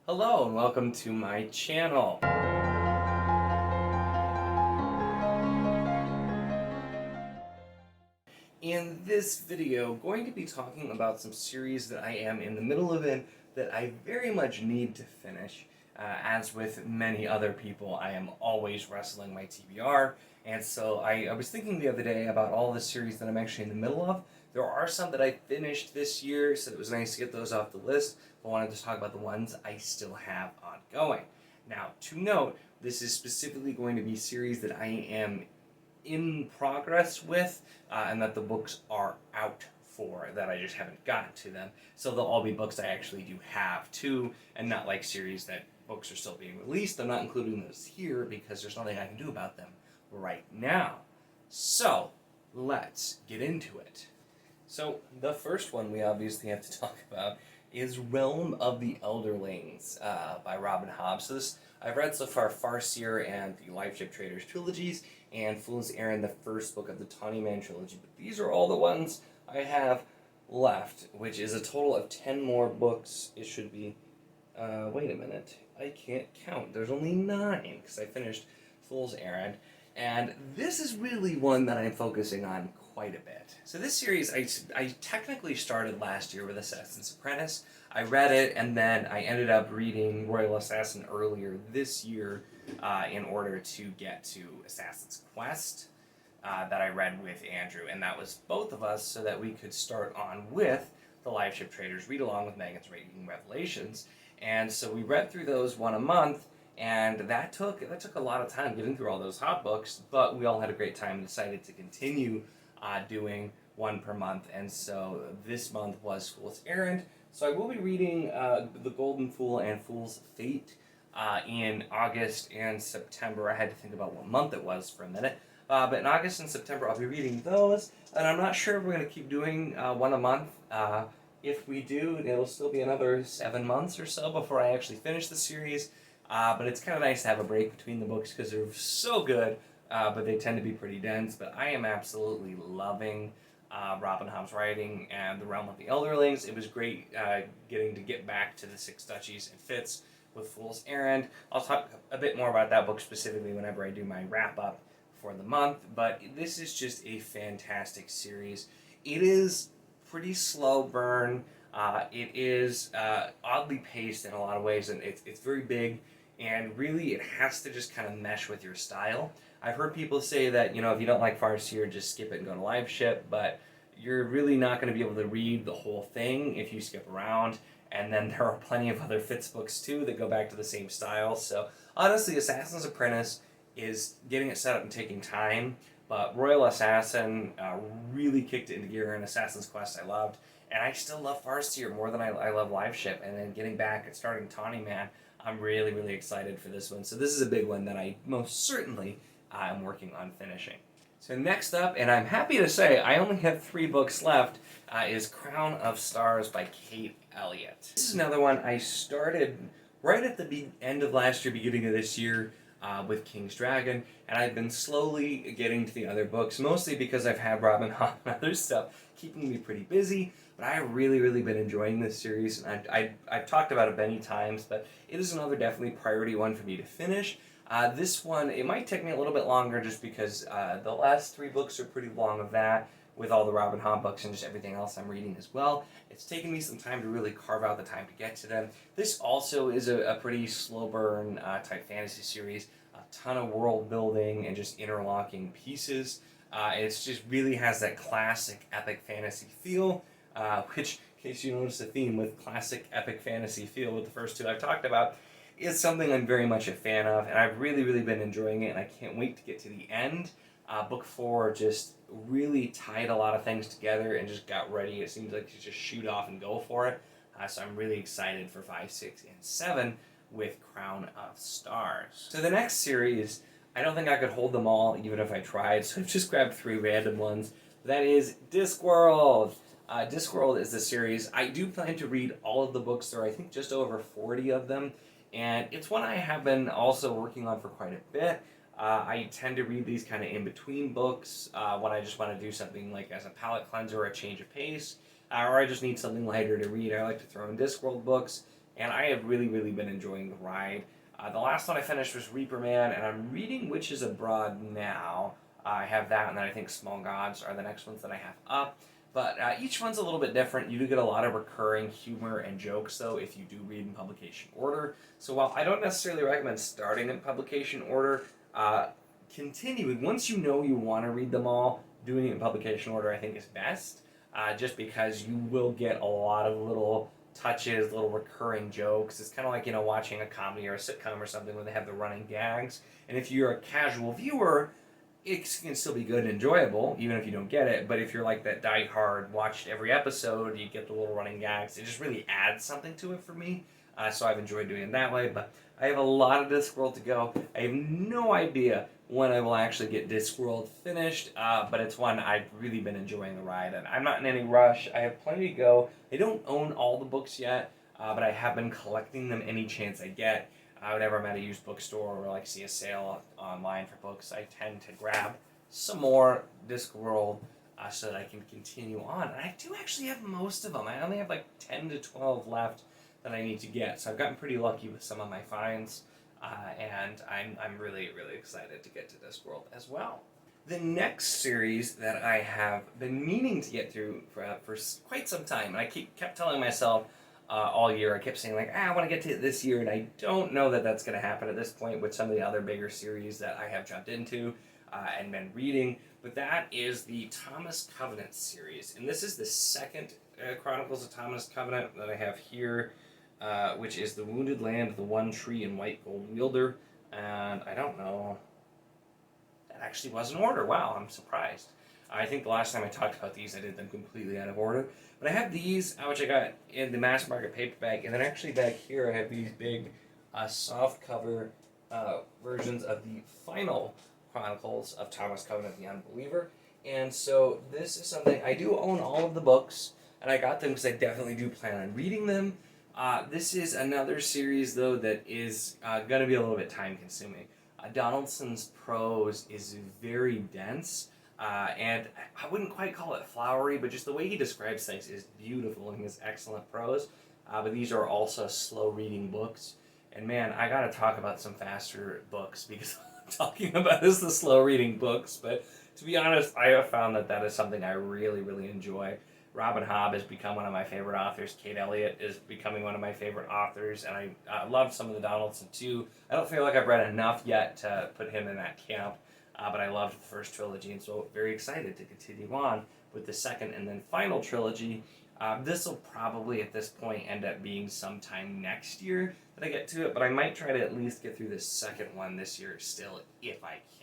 Hello and welcome to my channel. In this video, I'm going to be talking about some series that I am in the middle of that I very much need to finish. As with many other people, I am always wrestling my TBR, and so I was thinking the other day about all the series that I'm actually in the middle of. There are some that I finished this year, so it was nice to get those off the list. I wanted to talk about the ones I still have ongoing. Now, to note, this is specifically going to be series that I am in progress with, and that the books are out for, that I just haven't gotten to them. So they'll all be books I actually do have too, and not like series that books are still being released. I'm not including those here because there's nothing I can do about them right now. So let's get into it. So the first one we obviously have to talk about is Realm of the Elderlings by Robin Hobb. So this, I've read so far Farseer and the Life Ship Traders trilogies, and Fool's Errand, the first book of the Tawny Man trilogy. But these are all the ones I have left, which is a total of 10 more books. It should be, wait a minute, I can't count. There's only 9, because I finished Fool's Errand. And this is really one that I'm focusing on quite a bit. So this series, I technically started last year with Assassin's Apprentice. I read it, and then I ended up reading Royal Assassin earlier this year in order to get to Assassin's Quest that I read with Andrew. And that was both of us so that we could start on with the Live Ship Traders read-along with Megan's Reading Revelations. And so we read through those one a month, and that took a lot of time getting through all those hot books, but we all had a great time and decided to continue doing one per month. And so this month was Fool's Errand. So I will be reading The Golden Fool and Fool's Fate in August and September. I had to think about what month it was for a minute. But in August and September I'll be reading those, and I'm not sure if we're going to keep doing one a month. If we do, it'll still be another 7 months or so before I actually finish the series. But it's kind of nice to have a break between the books because they're so good, but they tend to be pretty dense. But I am absolutely loving Robin Hobb's writing and The Realm of the Elderlings. It was great getting to get back to the Six Duchies and Fitz with Fool's Errand. I'll talk a bit more about that book specifically whenever I do my wrap-up for the month, but this is just a fantastic series. It is pretty slow burn. It is oddly paced in a lot of ways, and it's very big, and really it has to just kind of mesh with your style. I've heard people say that, if you don't like Farseer, just skip it and go to Live Ship, but you're really not going to be able to read the whole thing if you skip around. And then there are plenty of other Fitz books too that go back to the same style. So honestly, Assassin's Apprentice is getting it set up and taking time, but Royal Assassin really kicked it into gear, and Assassin's Quest I loved. And I still love Farseer more than I love Live Ship. And then getting back and starting Tawny Man, I'm really, really excited for this one. So this is a big one that I most certainly am working on finishing. So next up, and I'm happy to say I only have 3 books left, is Crown of Stars by Kate Elliott. This is another one I started right at the end of last year, beginning of this year, with King's Dragon, and I've been slowly getting to the other books, mostly because I've had Robin Hobb and other stuff keeping me pretty busy, but I've really, really been enjoying this series, and I've talked about it many times, but it is another definitely priority one for me to finish. This one, it might take me a little bit longer just because the last 3 books are pretty long of that, with all the Robin Hobb books and just everything else I'm reading as well. It's taken me some time to really carve out the time to get to them. This also is a pretty slow burn type fantasy series. A ton of world building and just interlocking pieces. It just really has that classic epic fantasy feel, which, in case you notice a theme with classic epic fantasy feel with the first 2 I've talked about, is something I'm very much a fan of, and I've really, really been enjoying it, and I can't wait to get to the end. Book 4 just really tied a lot of things together and just got ready. It seems like you just shoot off and go for it. So I'm really excited for 5, 6, and 7 with Crown of Stars. So the next series, I don't think I could hold them all even if I tried, so I've just grabbed 3 random ones. That is Discworld. Discworld is the series. I do plan to read all of the books. There are, I think, just over 40 of them. And it's one I have been also working on for quite a bit. I tend to read these kind of in-between books when I just want to do something like as a palate cleanser or a change of pace, or I just need something lighter to read. I like to throw in Discworld books and I have really, really been enjoying the ride. The last one I finished was Reaper Man, and I'm reading Witches Abroad now. I have that, and then I think Small Gods are the next ones that I have up. But each one's a little bit different. You do get a lot of recurring humor and jokes, though, if you do read in publication order. So while I don't necessarily recommend starting in publication order, continuing, once you know you want to read them all, doing it in publication order I think is best, just because you will get a lot of little touches, little recurring jokes. It's kind of like, watching a comedy or a sitcom or something where they have the running gags. And if you're a casual viewer, it can still be good and enjoyable, even if you don't get it. But if you're like that die-hard, watched every episode, you get the little running gags, it just really adds something to it for me. So I've enjoyed doing it that way. But I have a lot of Discworld to go. I have no idea when I will actually get Discworld finished, but it's one I've really been enjoying the ride, and I'm not in any rush. I have plenty to go. I don't own all the books yet, but I have been collecting them any chance I get. Whenever I'm at a used bookstore or see a sale online for books, I tend to grab some more Discworld so that I can continue on. And I do actually have most of them. I only have 10 to 12 left that I need to get, so I've gotten pretty lucky with some of my finds, and I'm really, really excited to get to Discworld as well. The next series that I have been meaning to get through for quite some time, and I kept telling myself all year, I kept saying I want to get to it this year, and I don't know that that's going to happen at this point with some of the other bigger series that I have jumped into and been reading, but that is the Thomas Covenant series, and this is the second Chronicles of Thomas Covenant that I have here, which is The Wounded Land, The One Tree, and White Gold Wielder, and I don't know, that actually was in order. Wow, I'm surprised. I think the last time I talked about these, I did them completely out of order. But I have these, which I got in the mass market paperback, and then actually back here I have these big soft cover versions of the final Chronicles of Thomas Covenant the Unbeliever. And so this is something, I do own all of the books, and I got them because I definitely do plan on reading them. This is another series, though, that is going to be a little bit time-consuming. Donaldson's prose is very dense, and I wouldn't quite call it flowery, but just the way he describes things is beautiful in his excellent prose. But these are also slow-reading books. And man, I gotta talk about some faster books, because all I'm talking about is the slow-reading books. But to be honest, I have found that is something I really, really enjoy. Robin Hobb has become one of my favorite authors. Kate Elliott is becoming one of my favorite authors, and I love some of the Donaldson too. I don't feel like I've read enough yet to put him in that camp, but I loved the first trilogy, and so very excited to continue on with the second and then final trilogy. This will probably at this point end up being sometime next year that I get to it, but I might try to at least get through the second one this year still, if I can.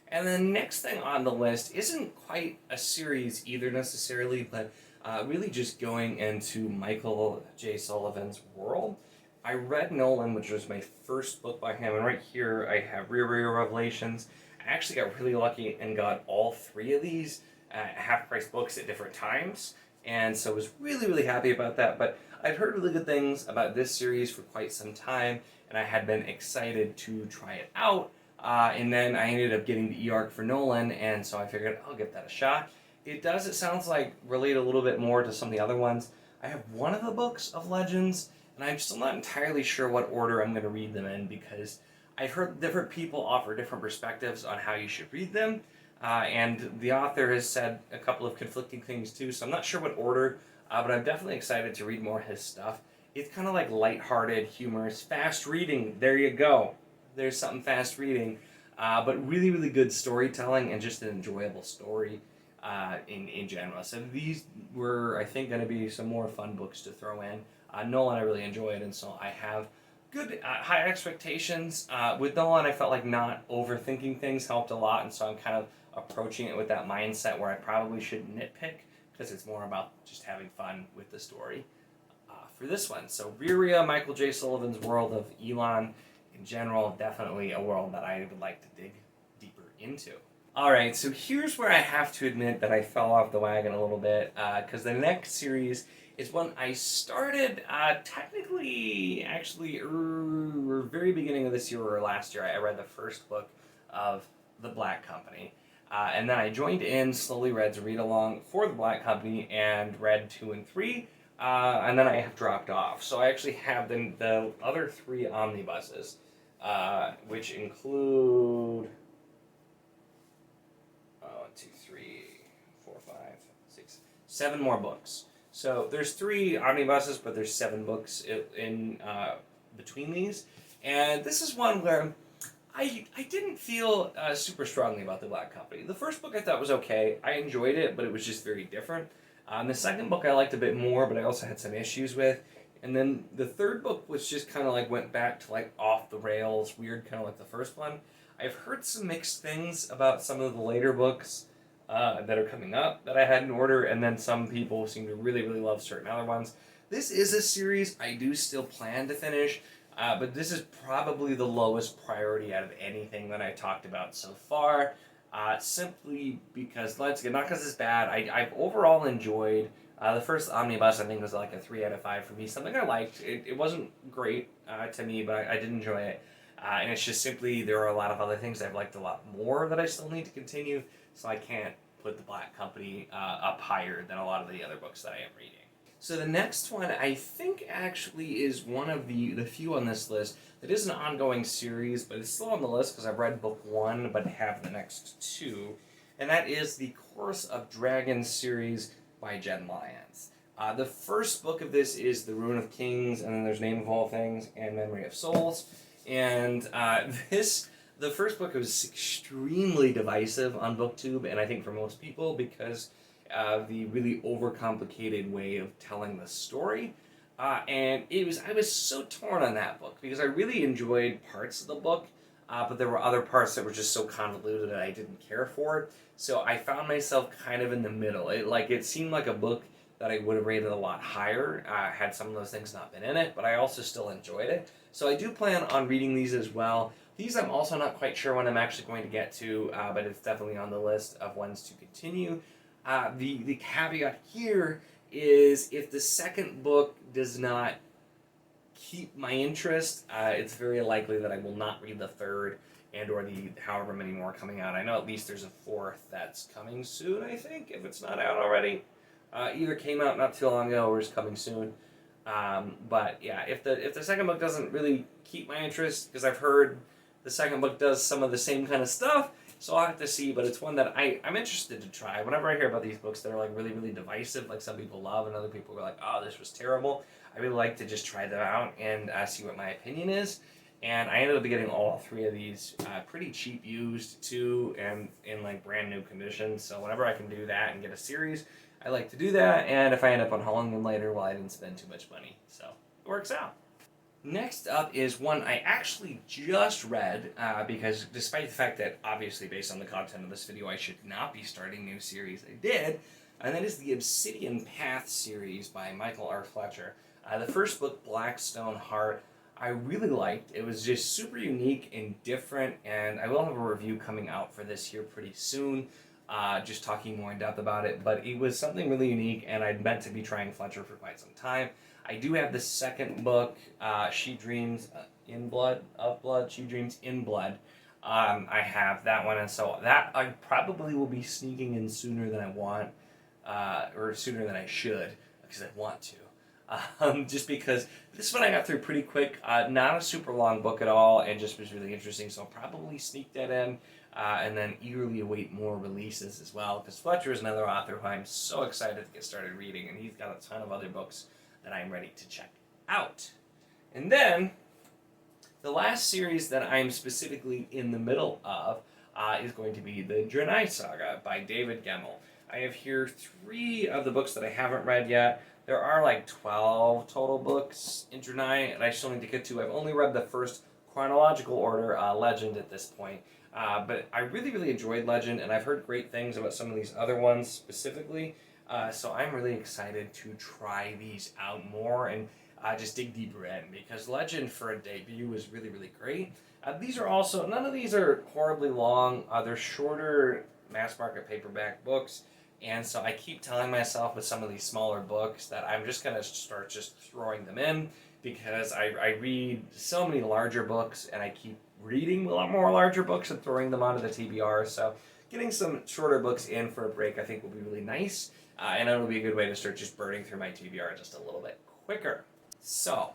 And the next thing on the list isn't quite a series either necessarily, but really just going into Michael J. Sullivan's world. I read Nolan, which was my first book by him, and right here I have Rear Revelations. I actually got really lucky and got all three of these half-price books at different times, and so I was really, really happy about that. But I'd heard really good things about this series for quite some time, and I had been excited to try it out. And then I ended up getting the e-arc for Nolan, and so I figured I'll give that a shot. It sounds like, relate a little bit more to some of the other ones. I have one of the books of Legends, and I'm still not entirely sure what order I'm going to read them in, because I've heard different people offer different perspectives on how you should read them, and the author has said a couple of conflicting things too, so I'm not sure what order, but I'm definitely excited to read more of his stuff. It's kind of like lighthearted, humorous, fast reading. There you go. There's something fast reading, but really, really good storytelling and just an enjoyable story in general. So these were, I think, going to be some more fun books to throw in. Nolan I really enjoyed, and so I have good high expectations. With Nolan, I felt like not overthinking things helped a lot, and so I'm kind of approaching it with that mindset where I probably should nitpick, because it's more about just having fun with the story for this one. So Viria, Michael J. Sullivan's world of Elon, in general, definitely a world that I would like to dig deeper into. Alright, so here's where I have to admit that I fell off the wagon a little bit, because the next series is one I started technically, actually, very beginning of this year or last year. I read the first book of The Black Company, and then I joined in, slowly read to read along for The Black Company, and read 2 and 3, and then I have dropped off. So I actually have the other 3 omnibuses, which include 7 more books. So there's 3 omnibuses, but there's 7 books in between these. And this is one where I didn't feel super strongly about the Black Company. The first book I thought was okay. I enjoyed it, but it was just very different. The second book I liked a bit more, but I also had some issues with. And then the third book was just kind of like went back to like off the rails, weird, kind of like the first one. I've heard some mixed things about some of the later books that are coming up that I had in order, and then some people seem to really, really love certain other ones. This is a series I do still plan to finish, but this is probably the lowest priority out of anything that I talked about so far, simply because, let's get, not because it's bad, I've overall enjoyed. The first omnibus, I think, was like a 3 out of 5 for me. Something I liked. It wasn't great to me, but I did enjoy it. And it's just simply, there are a lot of other things I've liked a lot more that I still need to continue, so I can't put the Black Company up higher than a lot of the other books that I am reading. So the next one, I think, actually is one of the few on this list that is an ongoing series, but it's still on the list because I've read book 1, but have the next 2. And that is the Chorus of Dragons series by Jen Lyons. The first book of this is The Ruin of Kings, and then there's Name of All Things and Memory of Souls. And the first book was extremely divisive on BookTube, and I think for most people, because of the really overcomplicated way of telling the story. And I was so torn on that book, because I really enjoyed parts of the book, but there were other parts that were just so convoluted that I didn't care for. So I found myself kind of in the middle. It seemed like a book that I would have rated a lot higher had some of those things not been in it, but I also still enjoyed it. So I do plan on reading these as well. These I'm also not quite sure when I'm actually going to get to, but it's definitely on the list of ones to continue. The caveat here is if the second book does not keep my interest, it's very likely that I will not read the third and or the however many more coming out. I know at least there's a 4th that's coming soon, I think, if it's not out already. Either came out not too long ago or is coming soon. But yeah, if the second book doesn't really keep my interest, because I've heard the second book does some of the same kind of stuff, so I'll have to see, but it's one that I'm interested to try. Whenever I hear about these books that are like really, really divisive, like some people love and other people are like, oh, this was terrible, I really like to just try them out and see what my opinion is. And I ended up getting all 3 of these pretty cheap used too, and in like brand new condition. So whenever I can do that and get a series, I like to do that. And if I end up unhauling them later, well, I didn't spend too much money, so it works out. Next up is one I actually just read, because despite the fact that obviously based on the content of this video I should not be starting new series, I did, and that is the Obsidian Path series by Michael R. Fletcher. The first book, Blackstone Heart, I really liked. It was just super unique and different, and I will have a review coming out for this here pretty soon, just talking more in depth about it, but it was something really unique, and I'd meant to be trying Fletcher for quite some time. I do have the second book, She Dreams in Blood, of Blood, She Dreams in Blood. I have that one, and so that I probably will be sneaking in sooner than I want, or sooner than I should, because I want to. Just because this one I got through pretty quick, not a super long book at all, and just was really interesting, so I'll probably sneak that in, and then eagerly await more releases as well, because Fletcher is another author who I'm so excited to get started reading, and he's got a ton of other books that I'm ready to check out. And then, the last series that I'm specifically in the middle of is going to be the Draconian Saga by David Gemmell. I have here 3 of the books that I haven't read yet. There are like 12 total books in Draconian, and I still need to get to. I've only read the first chronological order, Legend, at this point. But I really, really enjoyed Legend, and I've heard great things about some of these other ones specifically. So I'm really excited to try these out more and just dig deeper in, because Legend for a debut was really, really great. These are also, none of these are horribly long. They're shorter mass market paperback books. And so I keep telling myself with some of these smaller books that I'm just going to start just throwing them in, because I read so many larger books, and I keep reading a lot more larger books and throwing them onto the TBR. So getting some shorter books in for a break I think will be really nice. and it'll be a good way to start just burning through my TBR just a little bit quicker. So,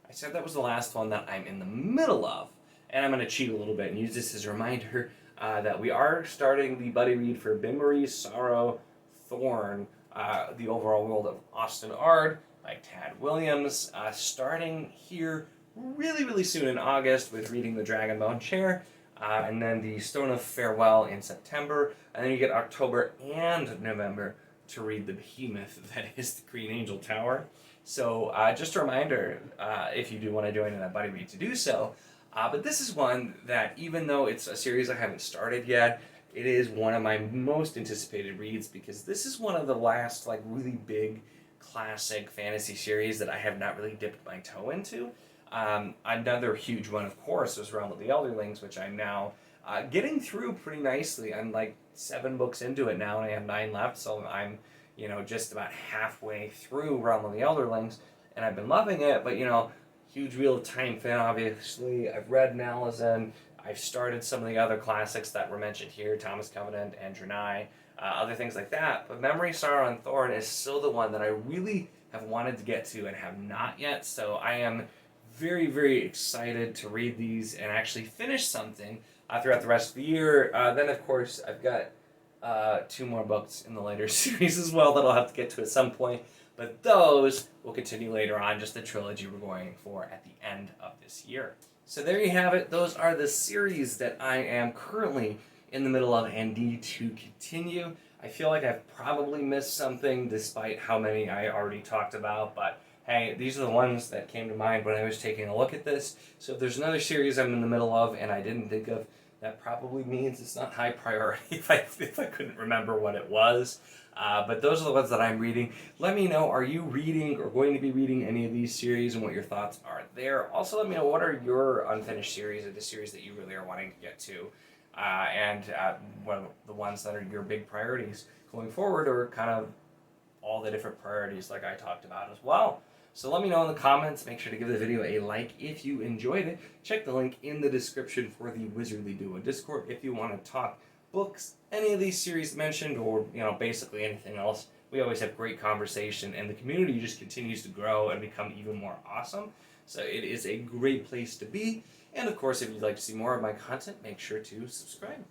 I said that was the last one that I'm in the middle of, and I'm going to cheat a little bit and use this as a reminder that we are starting the buddy read for Bimmery, Sorrow, Thorn, The Overall World of Austin Ard by Tad Williams, starting here really soon in August with reading The Dragonbone Chair, and then the Stone of Farewell in September, and then you get October and November to read the behemoth that is the Green Angel Tower. So just a reminder, if you do want to join in that buddy read, to do so. But this is one that, even though it's a series I haven't started yet, it is one of my most anticipated reads, because this is one of the last like really big classic fantasy series that I have not really dipped my toe into. Another huge one, of course, was Realm of the Elderlings, which I'm now getting through pretty nicely. I'm like 7 books into it now, and I have 9 left, so I'm just about halfway through Realm of the Elderlings, and I've been loving it. But huge Wheel of Time fan, obviously. I've read Malazan. I've started some of the other classics that were mentioned here, Thomas Covenant and Drenai, other things like that. But Memory, Sorrow, and Thorn is still the one that I really have wanted to get to and have not yet. So I am very excited to read these and actually finish something throughout the rest of the year. Then, of course, I've got 2 more books in the later series as well that I'll have to get to at some point. But those will continue later on, just the trilogy we're going for at the end of this year. So there you have it. Those are the series that I am currently in the middle of and need to continue. I feel like I've probably missed something despite how many I already talked about, but hey, these are the ones that came to mind when I was taking a look at this. So if there's another series I'm in the middle of and I didn't think of, that probably means it's not high priority if I couldn't remember what it was. But those are the ones that I'm reading. Let me know, are you reading or going to be reading any of these series, and what your thoughts are there. Also, let me know, what are your unfinished series, or the series that you really are wanting to get to, and what are the ones that are your big priorities going forward, or kind of all the different priorities like I talked about as well. So let me know in the comments. Make sure to give the video a like if you enjoyed it. Check the link in the description for the Wizardly Duo Discord if you want to talk books, any of these series mentioned, or basically anything else. We always have great conversation, and the community just continues to grow and become even more awesome. So it is a great place to be. And of course, if you'd like to see more of my content, make sure to subscribe.